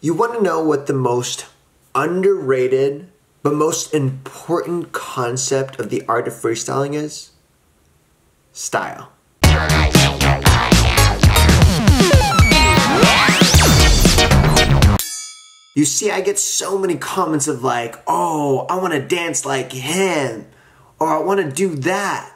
You want to know what the most underrated but most important concept of the art of freestyling is? Style. You see, I get so many comments of like, oh, I want to dance like him, or I want to do that,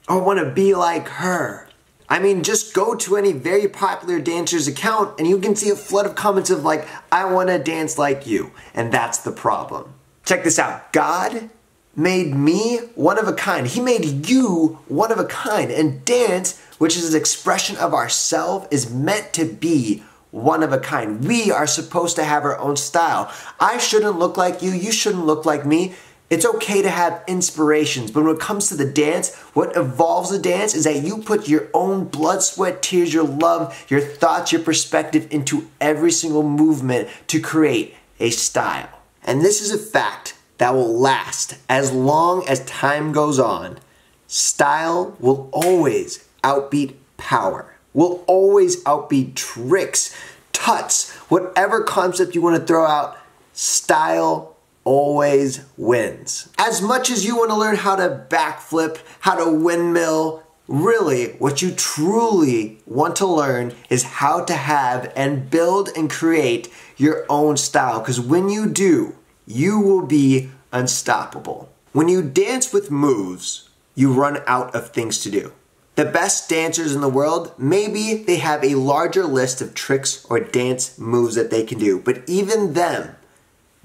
or I want to be like her. I mean, just go to any very popular dancer's account and you can see a flood of comments of like, I want to dance like you. And that's the problem. Check this out. God made me one of a kind. He made you one of a kind. And dance, which is an expression of ourselves, is meant to be one of a kind. We are supposed to have our own style. I shouldn't look like you. You shouldn't look like me. It's okay to have inspirations, but when it comes to the dance, what evolves the dance is that you put your own blood, sweat, tears, your love, your thoughts, your perspective into every single movement to create a style. And this is a fact that will last as long as time goes on. Style will always outbeat power, will always outbeat tricks, tuts, whatever concept you want to throw out, style always wins. As much as you want to learn how to backflip, how to windmill, really what you truly want to learn is how to have and build and create your own style. Because when you do, you will be unstoppable. When you dance with moves, you run out of things to do. The best dancers in the world, maybe they have a larger list of tricks or dance moves that they can do, but even them,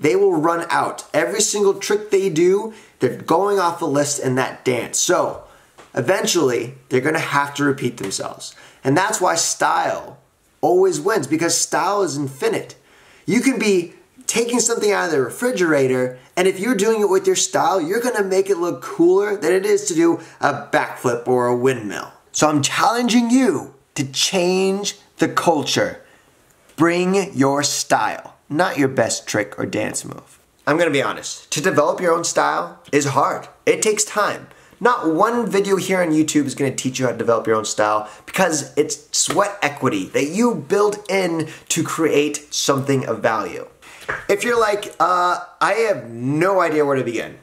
they will run out. Every single trick they do, they're going off a list in that dance. So eventually, they're gonna have to repeat themselves. And that's why style always wins, because style is infinite. You can be taking something out of the refrigerator, and if you're doing it with your style, you're gonna make it look cooler than it is to do a backflip or a windmill. So I'm challenging you to change the culture. Bring your style. Not your best trick or dance move. I'm gonna be honest, to develop your own style is hard. It takes time. Not one video here on YouTube is gonna teach you how to develop your own style because it's sweat equity that you build in to create something of value. If you're like, I have no idea where to begin,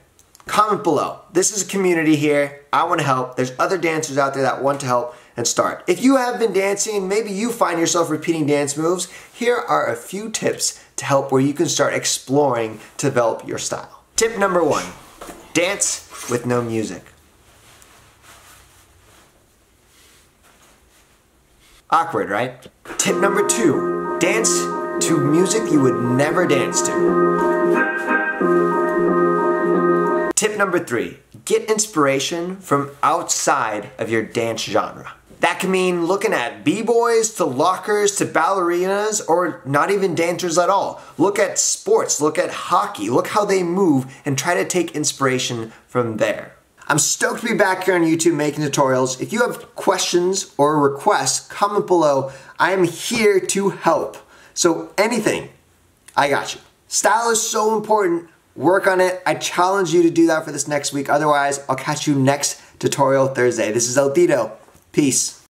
comment below. This is a community here. I wanna help. There's other dancers out there that want to help and start. If you have been dancing and maybe you find yourself repeating dance moves, here are a few tips to help where you can start exploring to develop your style. Tip number 1, dance with no music. Awkward, right? Tip number 2, dance to music you would never dance to. Tip number 3, get inspiration from outside of your dance genre. That can mean looking at b-boys to lockers to ballerinas or not even dancers at all. Look at sports, look at hockey, look how they move and try to take inspiration from there. I'm stoked to be back here on YouTube making tutorials. If you have questions or requests, comment below. I am here to help. So anything, I got you. Style is so important. Work on it. I challenge you to do that for this next week. Otherwise, I'll catch you next tutorial Thursday. This is El Tito. Peace.